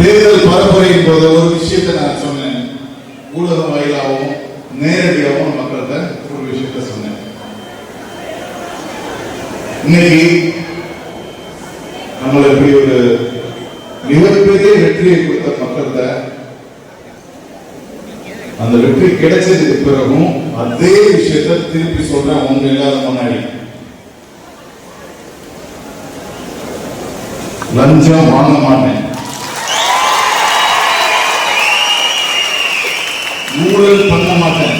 தேர்தல் பரப்புரையின் போது ஒரு விஷயத்தை நான் சொன்னேன், ஊடகம் வாயிலாகவும் நேரடியாகவும் மக்கள்கிட்ட ஒரு விஷயத்த சொன்னேன். இன்னைக்கு நம்மள இப்படி ஒரு மிகப்பெரிய வெற்றியை கொடுத்த மக்கள்கிட்ட அந்த வெற்றி கிடைச்சதுக்கு பிறகும் அதே விஷயத்தை திருப்பி சொல்றேன் உங்க எல்லாரும் முன்னாடி. லஞ்சம் வாங்க மாட்டேன், ஊழல் பண்ண மாட்டேன்,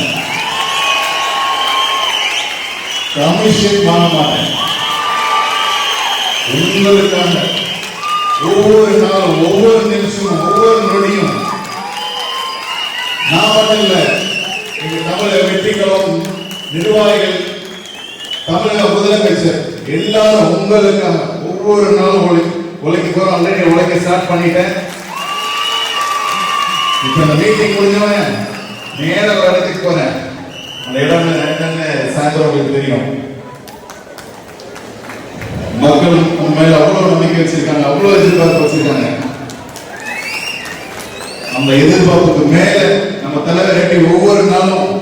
கமிஷன் வாங்க மாட்டேன். உங்களுக்காக ஒவ்வொரு நாளும் ஒவ்வொரு நிமிஷமும் ஒவ்வொரு நொடியும் நான் மட்டும் இல்ல, எங்க தமிழக வெற்றிகளும் நிர்வாகிகள், தமிழக முதலமைச்சர் எல்லாரும் உங்களுக்காக ஒவ்வொரு நாளும் உழைக்க போறோம். ஆல்ரெடி உழைக்க ஸ்டார்ட் பண்ணிட்டேன். இப்ப இந்த மீட்டிங் முடிஞ்சவன் நேர ஒரு இடத்துக்கு போறேன். அந்த இடம் சாயந்தரம் உங்களுக்கு தெரியும். மக்கள் மேல அவ்வளவு நம்பிக்கை வச்சிருக்காங்க, அவ்வளவு எதிர்பார்ப்பு வச்சிருக்காங்க. அந்த எதிர்பார்ப்புக்கு மேல நம்ம தலைவர் ரெட்டி ஒவ்வொரு நாளும்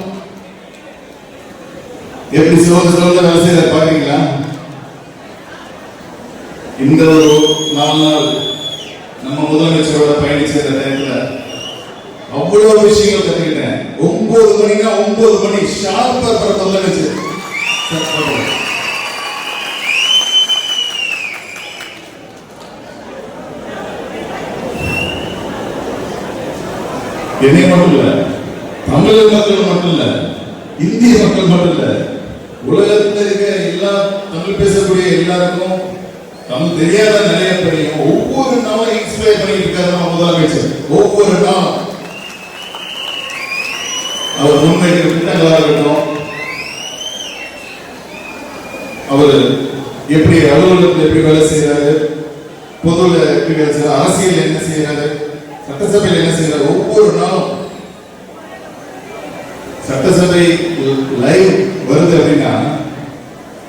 எப்படி சிவந்த வேலை செய்ய பாருங்களா? இந்த ஒரு 4 நாள் நம்ம முதலமைச்சரோட பயணிச்ச நேரத்துல அவ்வளவு விஷயங்கள் கத்துக்கிட்டேன். 9 மணினா 9 மணி ஷார்ப்பா முதலமைச்சர் என்னை மட்டும் இல்ல, தமிழக மக்கள் மட்டும் இல்ல, இந்திய மக்கள் மட்டும் இல்ல, உலகத்தில் இருக்க எல்லா தமிழ் பேசக்கூடிய எல்லாருக்கும், தமிழ் தெரியாத நிறைய பேரையும் ஒவ்வொரு நாளும் இன்ஸ்பயர் பண்ணிட்டு இருக்காரு நம்ம முதலமைச்சர். ஒவ்வொரு நாளும் அவர் முன்வைக்கிற திட்டங்களாக இருக்கட்டும், அவர் எப்படி அலுவலகத்தில் எப்படி வேலை செய்யறாரு, பொதுவில் எப்படி வேலை செய்யறாரு, அரசியல் என்ன செய்யறாரு, சட்டசபையில் என்ன செய்யறாரு, ஒவ்வொரு நாளும் சட்டசபை லைவ் வருது அப்படின்னா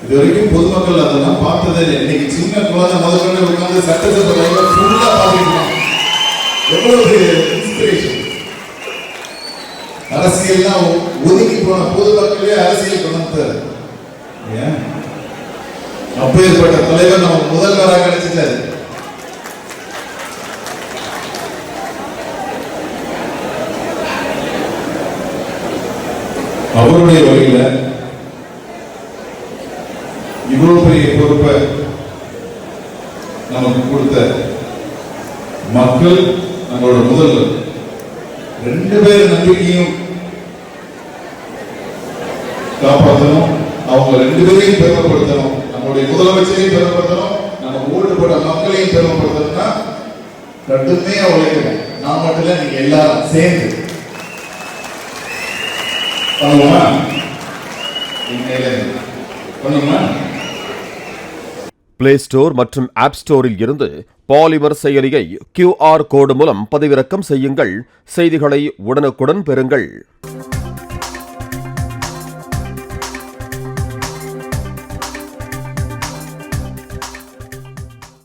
இது வரைக்கும் பொதுமக்கள் அதெல்லாம் பார்த்ததே இல்லை. இன்னைக்கு சின்ன குழந்தை முதல்ல உட்கார்ந்து சட்டசபை லைவ் ஃபுல்லா பார்த்துருக்காங்க. எவ்வளவு இன்ஸ்பிரேஷன்! அரசியல்லாம் ஒதுக்கி போன பொதுமக்களே அரசியல் கொண்டாரு. அப்பேற்பட்ட தலைவர் நம்ம முதல்வராக கிடைச்சிட்டாரு. அவருடைய வழியில இவ்வளவு பெரிய பொறுப்பை நமக்கு கொடுத்த மக்கள், நம்மளோட முதல்வர் 2 பேர் நம்பிக்கையும் காப்பாற்றணும். அவங்க 2 பேரையும் பெருமைப்படுத்தணும். நம்மளுடைய முதலமைச்சரையும் பெருமைப்படுத்தணும், நம்ம ஓட்டு போட்ட மக்களையும் பெருமைப்படுத்தணும்னா கடுமையா உழைக்கணும். நான் மட்டும் இல்ல, நீங்க எல்லாரும் சேர்ந்து பண்ணுமா? பிளே ஸ்டோர் மற்றும் ஆப் ஸ்டோரில் இருந்து பாலிமர் செயலியை QR கோடு மூலம் பதிவிறக்கம் செய்யுங்கள். செய்திகளை உடனுக்குடன் பெறுங்கள்.